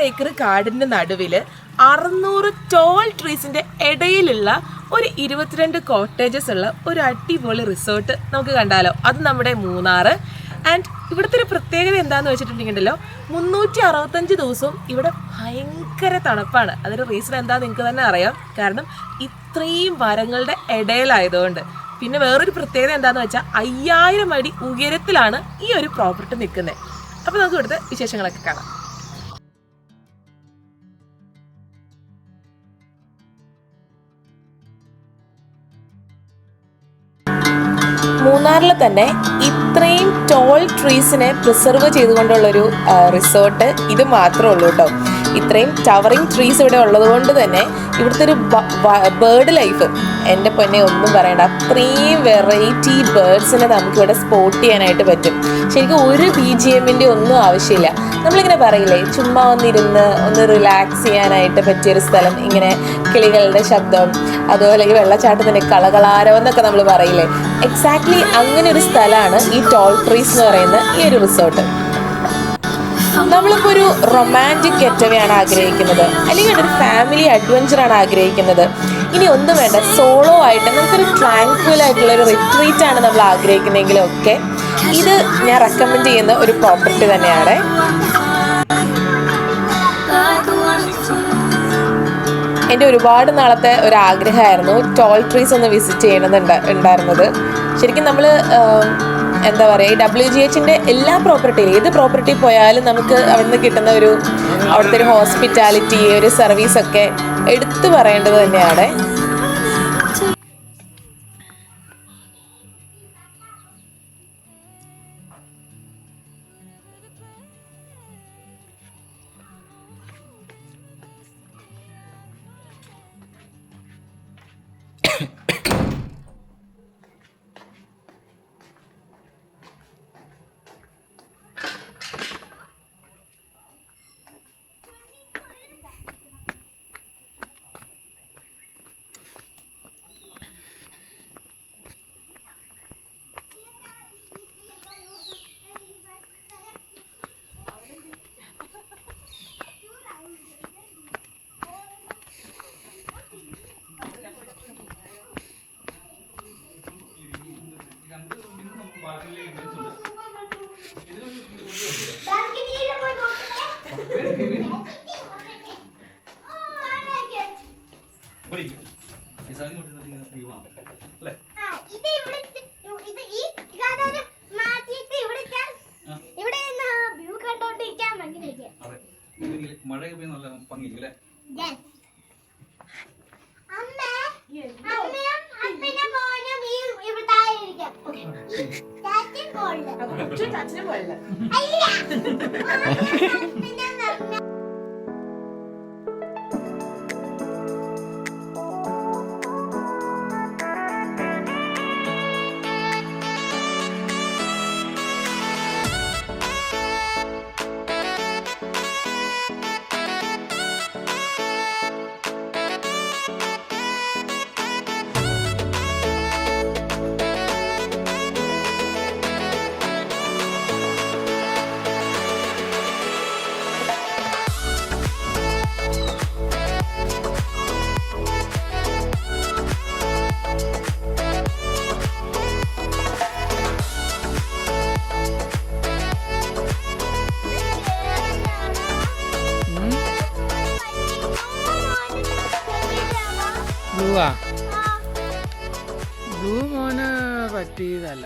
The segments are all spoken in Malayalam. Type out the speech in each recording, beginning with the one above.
ഏക്കർ കാടിൻ്റെ നടുവിൽ 600 ടോൾ ട്രീസിൻ്റെ ഇടയിലുള്ള ഒരു 22 കോട്ടേജസ് ഉള്ള ഒരു അടിപൊളി റിസോർട്ട് നമുക്ക് കണ്ടാലോ. അത് നമ്മുടെ മൂന്നാർ. ആൻഡ് ഇവിടുത്തെ ഒരു പ്രത്യേകത എന്താണെന്ന് വെച്ചിട്ടുണ്ടെങ്കിലോ 365 ദിവസവും ഇവിടെ ഭയങ്കര തണുപ്പാണ്. അതിൻ്റെ റീസൺ എന്താണെന്ന് നിങ്ങൾക്ക് തന്നെ അറിയാം. കാരണം ഇത്രയും മരങ്ങളുടെ ഇടയിലായതുകൊണ്ട്. പിന്നെ വേറൊരു പ്രത്യേകത എന്താണെന്ന് വെച്ചാൽ 5000 അടി ഉയരത്തിലാണ് ഈ ഒരു പ്രോപ്പർട്ടി നിൽക്കുന്നത്. അപ്പോൾ നമുക്ക് ഇവിടുത്തെ വിശേഷങ്ങളൊക്കെ കാണാം. മൂന്നാറിൽ തന്നെ ഇത്രയും ടോൾ ട്രീസിനെ പ്രിസർവ് ചെയ്തുകൊണ്ടുള്ളൊരു റിസോർട്ട് ഇത് മാത്രമേ ഉള്ളൂ കേട്ടോ. ഇത്രയും ടവറിങ് ട്രീസ് ഇവിടെ ഉള്ളത് കൊണ്ട് തന്നെ ഇവിടുത്തെ ഒരു ബേർഡ് ലൈഫ് എൻ്റെ പൊന്നെ ഒന്നും പറയണ്ട. അത്രയും വെറൈറ്റി ബേർഡ്സിനെ നമുക്കിവിടെ സ്പോട്ട് ചെയ്യാനായിട്ട് പറ്റും. ശരിക്കും ഒരു BGMൻ്റെ ഒന്നും ആവശ്യമില്ല. നമ്മളിങ്ങനെ പറയില്ലേ, ചുമ്മാ ഒന്ന് റിലാക്സ് ചെയ്യാനായിട്ട് പറ്റിയൊരു സ്ഥലം, ഇങ്ങനെ കിളികളുടെ ശബ്ദം, അതുപോലെ ഈ വെള്ളച്ചാട്ടത്തിൻ്റെ കളകളാരോ എന്നൊക്കെ നമ്മൾ പറയില്ലേ, എക്സാക്ട്ലി അങ്ങനെ ഒരു സ്ഥലമാണ് ഈ ടോൾ ട്രീസ് എന്ന് പറയുന്ന ഈ ഒരു റിസോർട്ട്. നമ്മളിപ്പോൾ ഒരു റൊമാൻറ്റിക് ഗെറ്റവേ ആണ് ആഗ്രഹിക്കുന്നത്, അല്ലെങ്കിൽ ഒരു ഫാമിലി അഡ്വഞ്ചറാണ് ആഗ്രഹിക്കുന്നത്, ഇനി ഒന്നും വേണ്ട, സോളോ ആയിട്ട് നമുക്കൊരു ട്രാങ്ക്വൽ ആയിട്ടുള്ളൊരു റിട്രീറ്റ് ആണ് നമ്മൾ ആഗ്രഹിക്കുന്നതെങ്കിലും ഒക്കെ ഇത് ഞാൻ റെക്കമെൻഡ് ചെയ്യുന്ന ഒരു പ്രോപ്പർട്ടി തന്നെയാണ്. എൻ്റെ ഒരുപാട് നാളത്തെ ഒരു ആഗ്രഹമായിരുന്നു ടോൾ ട്രീസ് ഒന്ന് വിസിറ്റ് ചെയ്യണമെന്നുണ്ടായിരുന്നത്. ശരിക്കും നമ്മൾ എന്താ പറയുക, ഈ WGHൻ്റെ എല്ലാ പ്രോപ്പർട്ടിയും, ഏത് പ്രോപ്പർട്ടി പോയാലും നമുക്ക് അവിടെ നിന്ന് കിട്ടുന്ന അവിടുത്തെ ഒരു ഹോസ്പിറ്റാലിറ്റി, ഒരു സർവീസൊക്കെ എടുത്തു പറയേണ്ടത് തന്നെയാണ്. മഴയൊക്കെ നല്ല ഭംഗിയില്ലേ? ബ്ലൂ മോന് പറ്റിയതല്ല.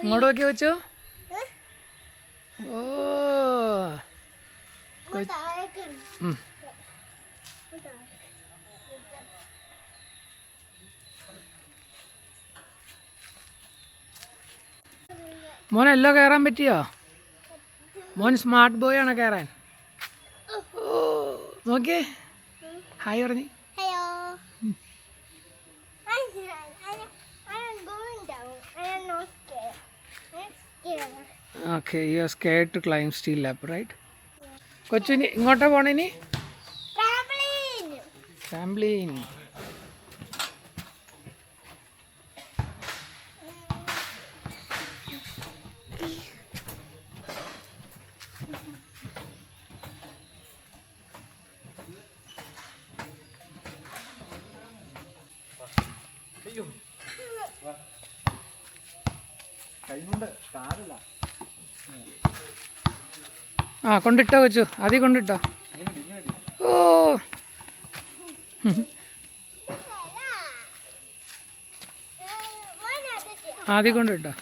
ഇങ്ങോട്ട് നോക്കി വെച്ചോ. ഓ മോനെല്ലോ കയറാൻ പറ്റിയോ? മോൻ സ്മാർട്ട് ബോയ് ആണോ കയറാൻ? നോക്കിയേ, ഹായ് പറഞ്ഞു. Okay, you are scared to climb steel lap, right? Cochini ഇങ്ങോട്ടാ പോണേനി? ട്രാംപ്ലീൻ. ആ കൊണ്ടിട്ടോ കൊച്ചു ആദ്യം കൊണ്ടിട്ടോ. ഓ ആദ്യം കൊണ്ടിട്ടോ.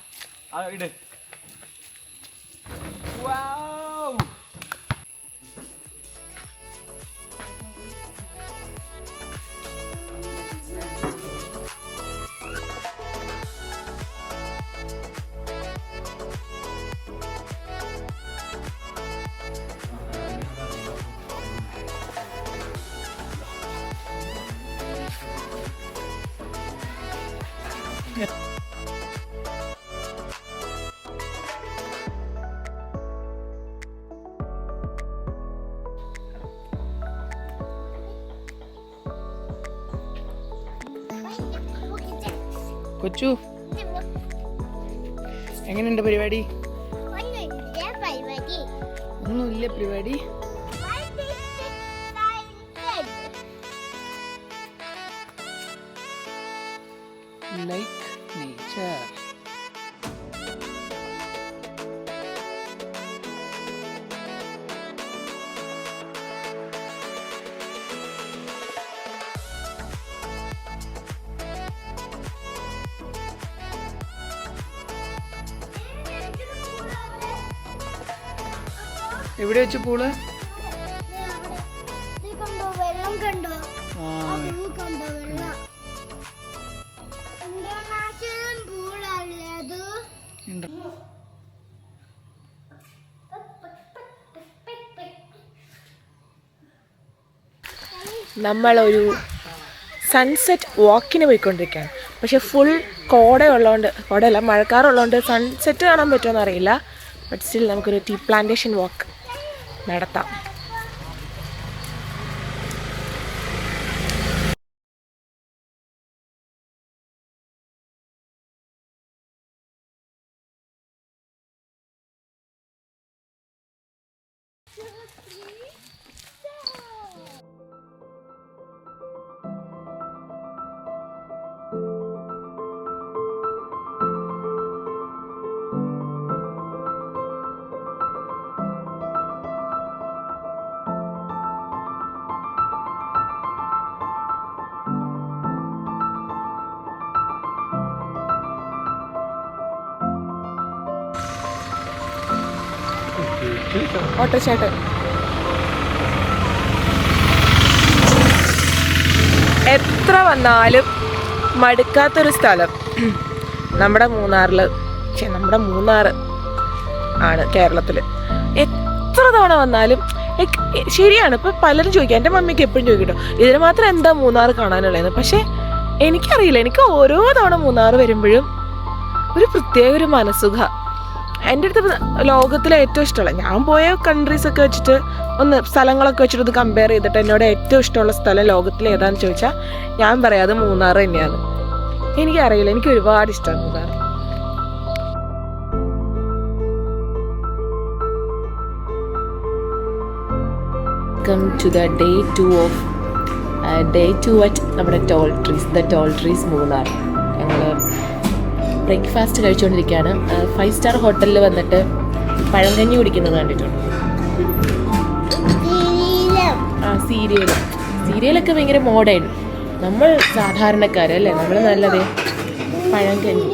കൊച്ചു എങ്ങനെയുണ്ട് പരിപാടി? ഒന്നുമില്ല പരിപാടി. Like nature. എവിടെ വെച്ച് പൂള്? നമ്മളൊരു സൺസെറ്റ് വാക്കിന് പോയിക്കൊണ്ടിരിക്കുകയാണ്. പക്ഷെ ഫുൾ കോടയുള്ളതുകൊണ്ട്, കോടയല്ല മഴക്കാറുള്ളതുകൊണ്ട് സൺസെറ്റ് കാണാൻ പറ്റുമോ അറിയില്ല. ബട്ട് സ്റ്റിൽ നമുക്കൊരു ടീ പ്ലാന്റേഷൻ വാക്ക് നടത്താം. ഓട്ടോച്ചേട്ടൻ എത്ര വന്നാലും മടുക്കാത്തൊരു സ്ഥലം നമ്മുടെ മൂന്നാറിൽ, നമ്മുടെ മൂന്നാർ ആണ് കേരളത്തിൽ. എത്ര തവണ വന്നാലും ശരിയാണ്. ഇപ്പം പലരും ചോദിക്കും, എൻ്റെ മമ്മിക്ക് എപ്പോഴും ചോദിക്കട്ടോ ഇതിന് മാത്രം എന്താ മൂന്നാർ കാണാനുള്ളതെന്ന്. പക്ഷേ എനിക്കറിയില്ല, എനിക്ക് ഓരോ തവണ മൂന്നാർ വരുമ്പോഴും ഒരു പ്രത്യേക ഒരു മനസ്സുഖ. എൻ്റെ അടുത്ത് ലോകത്തിലെ ഏറ്റവും ഇഷ്ടമുള്ള, ഞാൻ പോയ കൺട്രീസൊക്കെ വെച്ചിട്ട് സ്ഥലങ്ങളൊക്കെ വെച്ചിട്ട് ഒന്ന് കമ്പയർ ചെയ്തിട്ട് എന്നോട് ഏറ്റവും ഇഷ്ടമുള്ള സ്ഥലം ലോകത്തിൽ ഏതാണെന്ന് ചോദിച്ചാൽ ഞാൻ പറയാം അത് മൂന്നാർ തന്നെയാണ്. എനിക്കറിയില്ല, എനിക്ക് ഒരുപാട് ഇഷ്ടമാണ് Munnar. Welcome to the day 2 at നമ്മുടെ ദ ടോൾ ട്രീസ് മൂന്നാർ. ഞങ്ങൾ ബ്രേക്ക്ഫാസ്റ്റ് കഴിച്ചുകൊണ്ടിരിക്കുകയാണ്. 5 സ്റ്റാർ ഹോട്ടലിൽ വന്നിട്ട് പഴങ്കഞ്ഞി കുടിക്കുന്നത് കണ്ടിട്ടുണ്ട്. സീരിയലൊക്കെ ഭയങ്കര മോഡേൺ. നമ്മൾ സാധാരണക്കാരല്ലേ, നമ്മൾ നല്ലതേ പഴങ്കഞ്ഞി.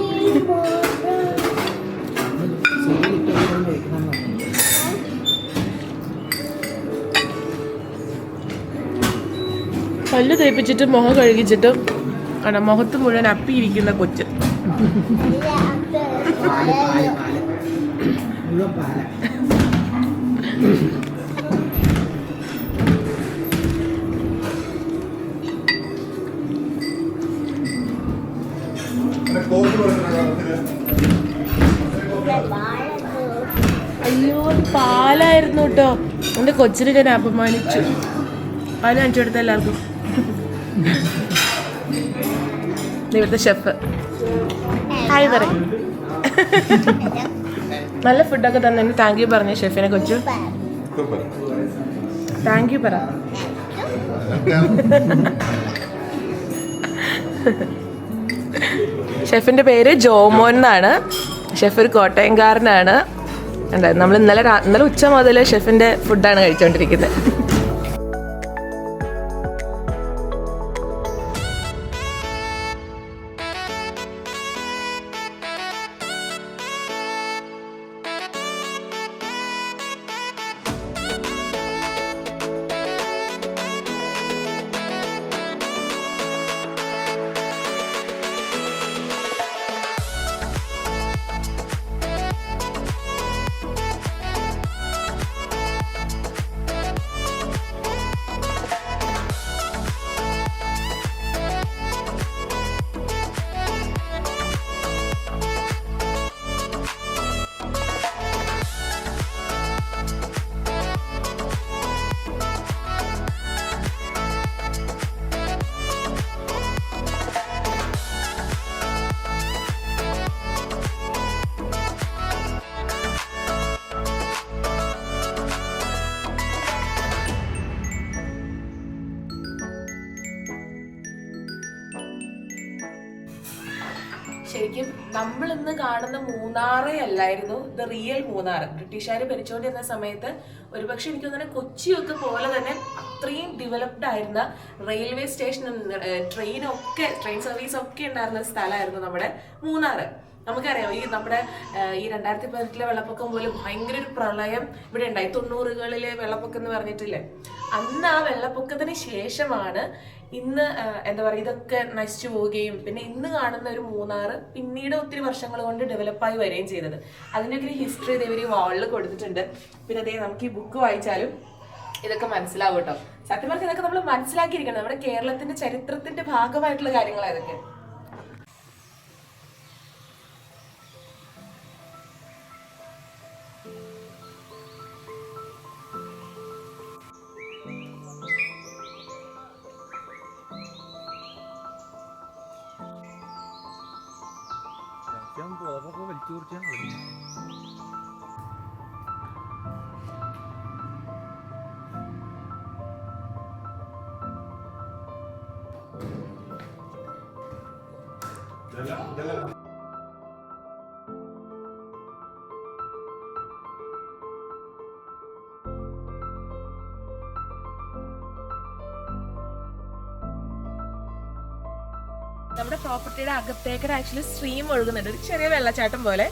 പല്ല് തേപ്പിച്ചിട്ട് മുഖം കഴുകിച്ചിട്ട് ആണ് മുഖത്ത് മുഴുവൻ അപ്പിയിരിക്കുന്ന കൊച്ച്. അയ്യോ അത് പാലായിരുന്നു കേട്ടോ. എൻ്റെ കൊച്ചിനെ ഞാൻ അപമാനിച്ചു. പാല് കാണിച്ചു കൊടുത്ത എല്ലാവർക്കും. ഇവിടുത്തെ ഷെഫ് ഹായ് പറയും. നല്ല ഫുഡൊക്കെ തന്നെ താങ്ക് യു പറഞ്ഞ ഷെഫിനെ കൊച്ചു. താങ്ക് യു പറ. ഷെഫിൻ്റെ പേര് ജോമോൻ എന്നാണ്. ഷെഫ് ഒരു കോട്ടയംകാരനാണ്. നമ്മൾ ഇന്നലെ ഉച്ച മുതൽ ഷെഫിൻ്റെ ഫുഡാണ് കഴിച്ചുകൊണ്ടിരിക്കുന്നത്. ശരിക്കും നമ്മൾ ഇന്ന് കാണുന്ന മൂന്നാറേ അല്ലായിരുന്നു ഇത് റിയൽ മൂന്നാർ. ബ്രിട്ടീഷുകാർ ഭരിച്ചുകൊണ്ടിരുന്ന സമയത്ത് ഒരുപക്ഷെ എനിക്ക് തോന്നുന്നത് കൊച്ചിയൊക്കെ പോലെ തന്നെ അത്രയും ഡെവലപ്ഡ് ആയിരുന്ന റെയിൽവേ സ്റ്റേഷനും ട്രെയിൻ സർവീസ് ഒക്കെ ഉണ്ടായിരുന്ന സ്ഥലമായിരുന്നു നമ്മുടെ മൂന്നാറ്. നമുക്കറിയാം നമ്മുടെ 2018 വെള്ളപ്പൊക്കം പോലും ഭയങ്കര ഒരു പ്രളയം ഇവിടെ ഉണ്ടായി. 90കളിലെ വെള്ളപ്പൊക്കം എന്ന് പറഞ്ഞിട്ടില്ലേ, അന്ന് ആ വെള്ളപ്പൊക്കത്തിന് ശേഷമാണ് ഇന്ന് എന്താ പറയുക ഇതൊക്കെ നശിച്ചു പോവുകയും പിന്നെ ഇന്ന് കാണുന്ന ഒരു മൂന്നാറ് പിന്നീട് ഒത്തിരി വർഷങ്ങൾ കൊണ്ട് ഡെവലപ്പായി വരികയും ചെയ്തത്. അതിൻ്റെയൊക്കെ ഒരു ഹിസ്റ്ററി ഇതേവര് വാളിൽ കൊടുത്തിട്ടുണ്ട്. പിന്നെ അതേ നമുക്ക് ഈ ബുക്ക് വായിച്ചാലും ഇതൊക്കെ മനസ്സിലാവും കേട്ടോ. സത്യം പറഞ്ഞാൽ ഇതൊക്കെ നമ്മൾ മനസ്സിലാക്കിയിരിക്കണം. നമ്മുടെ കേരളത്തിന്റെ ചരിത്രത്തിന്റെ ഭാഗമായിട്ടുള്ള കാര്യങ്ങളാണ് ഇതൊക്കെ. നമ്മുടെ പ്രോപ്പർട്ടിയുടെ അകത്തേക്ക് ആക്ച്വലി സ്ട്രീം ഒഴുകുന്നുണ്ട്, ഒരു ചെറിയ വെള്ളച്ചാട്ടം പോലെ.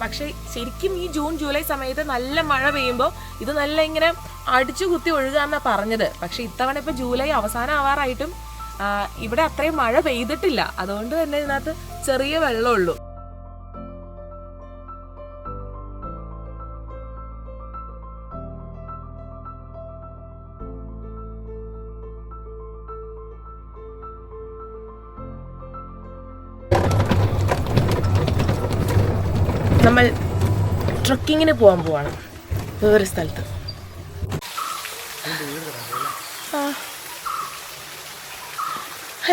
പക്ഷെ ശരിക്കും ഈ ജൂൺ ജൂലൈ സമയത്ത് നല്ല മഴ പെയ്യുമ്പോൾ ഇത് നല്ല ഇങ്ങനെ അടിച്ചു കുത്തി ഒഴുകാന്നാണ് പറഞ്ഞത്. പക്ഷെ ഇത്തവണ ഇപ്പൊ ജൂലൈ അവസാനം ആവാറായിട്ടും ഇവിടെ അത്രയും മഴ പെയ്തിട്ടില്ല. അതുകൊണ്ട് തന്നെ ഇതിനകത്ത് ചെറിയ വെള്ളമുള്ളൂ. നമ്മൾ ട്രക്കിങ്ങിന് പോകാൻ പോവാണ് വേറെ സ്ഥലത്ത്.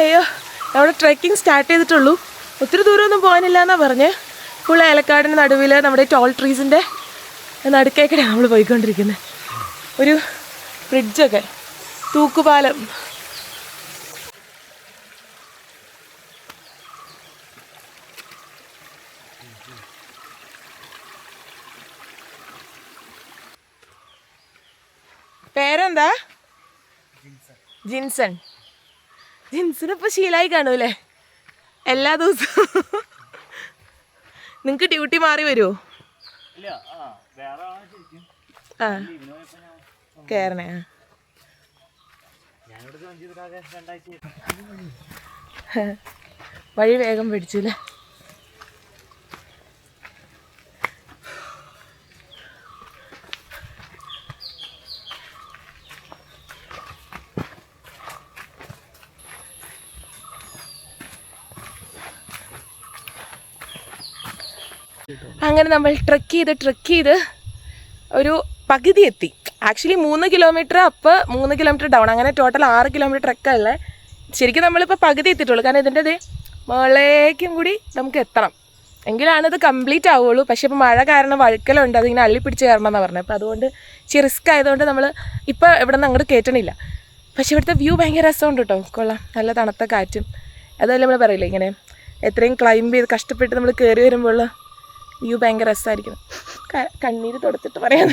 അയ്യോ, അവിടെ ട്രെക്കിംഗ് സ്റ്റാർട്ട് ചെയ്തിട്ടുള്ളൂ. ഒത്തിരി ദൂരമൊന്നും പോകാനില്ല എന്നാണ് പറഞ്ഞ്. ഫുൾ ഏലക്കാടിന് നടുവിൽ നമ്മുടെ ടോൾ ട്രീസിൻ്റെ നടുക്കേക്കടെയാണ് നമ്മൾ പോയിക്കൊണ്ടിരിക്കുന്നത്. ഒരു ബ്രിഡ്ജൊക്കെ, തൂക്കുപാലം. പേരെന്താ? ജിൻസൺ. ജിൻസൺ ഇപ്പൊ ശീലായി കാണൂല്ലേ എല്ലാ ദിവസവും? നിങ്ങക്ക് ഡ്യൂട്ടി മാറി വരുമോ? ആ കേറണേ. വഴി വേഗം പിടിച്ചില്ലേ? അങ്ങനെ നമ്മൾ ട്രെക്ക് ചെയ്ത് ഒരു പകുതി എത്തി. Actually 3 kilometre up 3 kilometre down, അങ്ങനെ ടോട്ടൽ 6 കിലോമീറ്റർ ട്രെക്കല്ലേ. ശരിക്കും നമ്മളിപ്പോൾ പകുതി എത്തിയിട്ടുള്ളൂ. കാരണം ഇതിൻ്റെ മുകളിലേക്കും കൂടി നമുക്ക് എത്തണം, എങ്കിലാണ് ഇത് കംപ്ലീറ്റ് ആവുള്ളൂ. പക്ഷേ ഇപ്പോൾ മഴ കാരണം വഴുക്കലുണ്ട്, അതിങ്ങനെ അള്ളിപ്പിടിച്ച് കയറണമെന്നാണ് പറഞ്ഞത്. അപ്പോൾ അതുകൊണ്ട് ഇച്ചിരി റിസ്ക് ആയതുകൊണ്ട് നമ്മൾ ഇപ്പോൾ ഇവിടെ നിന്ന് അങ്ങോട്ട് കയറ്റണില്ല. പക്ഷേ ഇവിടുത്തെ വ്യൂ ഭയങ്കര രസമുണ്ട് കേട്ടോ, കൊള്ളാം. നല്ല തണുത്ത കാറ്റും. അതല്ല നമ്മൾ പറയില്ലേ ഇങ്ങനെ എത്രയും ക്ലൈംബ് ചെയ്ത് കഷ്ടപ്പെട്ട് നമ്മൾ കയറി വരുമ്പോൾ വ്യൂ ഭയങ്കര രസമായിരിക്കും. കണ്ണീര് തുടച്ചിട്ട് പറയാം.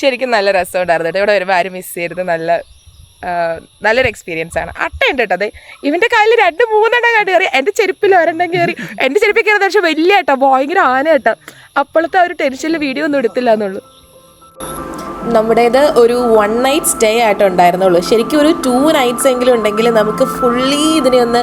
ശരിക്കും നല്ല രസമുണ്ടായിരുന്നു കേട്ടോ. ഇവിടെ വരുമ്പോൾ ആരും മിസ് ചെയ്യരുത്. നല്ലൊരു എക്സ്പീരിയൻസ് ആണ്. അട്ടയുണ്ട് കേട്ടോ. അതെ ഇവൻ്റെ കാലിൽ 2-3 കണ്ട് കയറി. എൻ്റെ ചെരുപ്പിൽ 1 കയറി. എൻ്റെ ചെരുപ്പിൽ കയറുന്ന പക്ഷേ വലിയ കേട്ടോ, ഭയങ്കര ആന കേട്ടോ. അപ്പോഴത്തെ ആ ഒരു ടെൻഷനിൽ വീഡിയോ ഒന്നും എടുത്തില്ല എന്നുള്ളൂ. നമ്മുടേത് ഒരു 1 നൈറ്റ് സ്റ്റേ ആയിട്ടുണ്ടായിരുന്നുള്ളൂ. ശരിക്കും ഒരു 2 നൈറ്റ്സ് എങ്കിലും ഉണ്ടെങ്കിൽ നമുക്ക് ഫുള്ളി ഇതിനെ ഒന്ന്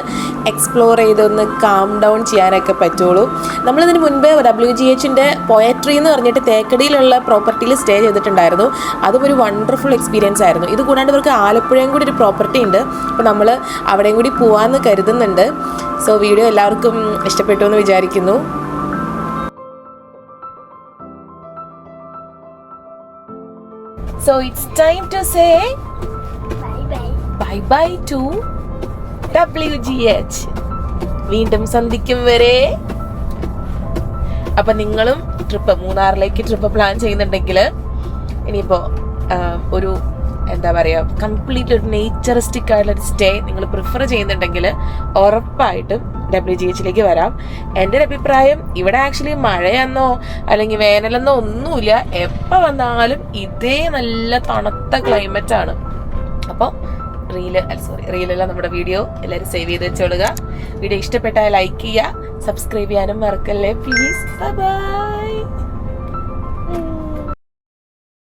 എക്സ്പ്ലോർ ചെയ്ത് ഒന്ന് കാം ഡൗൺ ചെയ്യാനൊക്കെ പറ്റുള്ളൂ. നമ്മളിതിന് മുൻപ് WGHൻ്റെ പോയട്രി എന്ന് പറഞ്ഞിട്ട് തേക്കടിയിലുള്ള പ്രോപ്പർട്ടിയിൽ സ്റ്റേ ചെയ്തിട്ടുണ്ടായിരുന്നു. അതും ഒരു വണ്ടർഫുൾ എക്സ്പീരിയൻസ് ആയിരുന്നു. ഇത് കൂടാണ്ട് ഇവർക്ക് ആലപ്പുഴയും കൂടി ഒരു പ്രോപ്പർട്ടി ഉണ്ട്. അപ്പോൾ നമ്മൾ അവിടെയും കൂടി പോകാമെന്ന് കരുതുന്നുണ്ട്. സോ വീഡിയോ എല്ലാവർക്കും ഇഷ്ടപ്പെട്ടു എന്ന് വിചാരിക്കുന്നു. So it's time to say bye bye to WGH. വീണ്ടും സന്ധിക്കും വരെ. അപ്പം നിങ്ങളും മൂന്നാറിലേക്ക് ട്രിപ്പ് പ്ലാൻ ചെയ്യുന്നുണ്ടെങ്കിൽ ഇനിയിപ്പോൾ ഒരു എന്താ പറയുക കംപ്ലീറ്റ് ഒരു നേച്ചറിസ്റ്റിക് ആയിട്ടുള്ളൊരു സ്റ്റേ നിങ്ങൾ പ്രിഫർ ചെയ്യുന്നുണ്ടെങ്കിൽ ഉറപ്പായിട്ടും WGHലേക്ക് വരാം. എൻ്റെ ഒരു അഭിപ്രായം ഇവിടെ ആക്ച്വലി മഴയെന്നോ അല്ലെങ്കിൽ വേനലെന്നോ ഒന്നുമില്ല. എപ്പോൾ വന്നാലും ഇതേ നല്ല തണുത്ത ക്ലൈമറ്റാണ്. അപ്പോൾ റീലല്ല നമ്മുടെ വീഡിയോ എല്ലാവരും സേവ് ചെയ്ത് വെച്ചോളുക. വീഡിയോ ഇഷ്ടപ്പെട്ടാൽ ലൈക്ക് ചെയ്യുക, സബ്സ്ക്രൈബ് ചെയ്യാനും മറക്കല്ലേ പ്ലീസ്. ബൈ.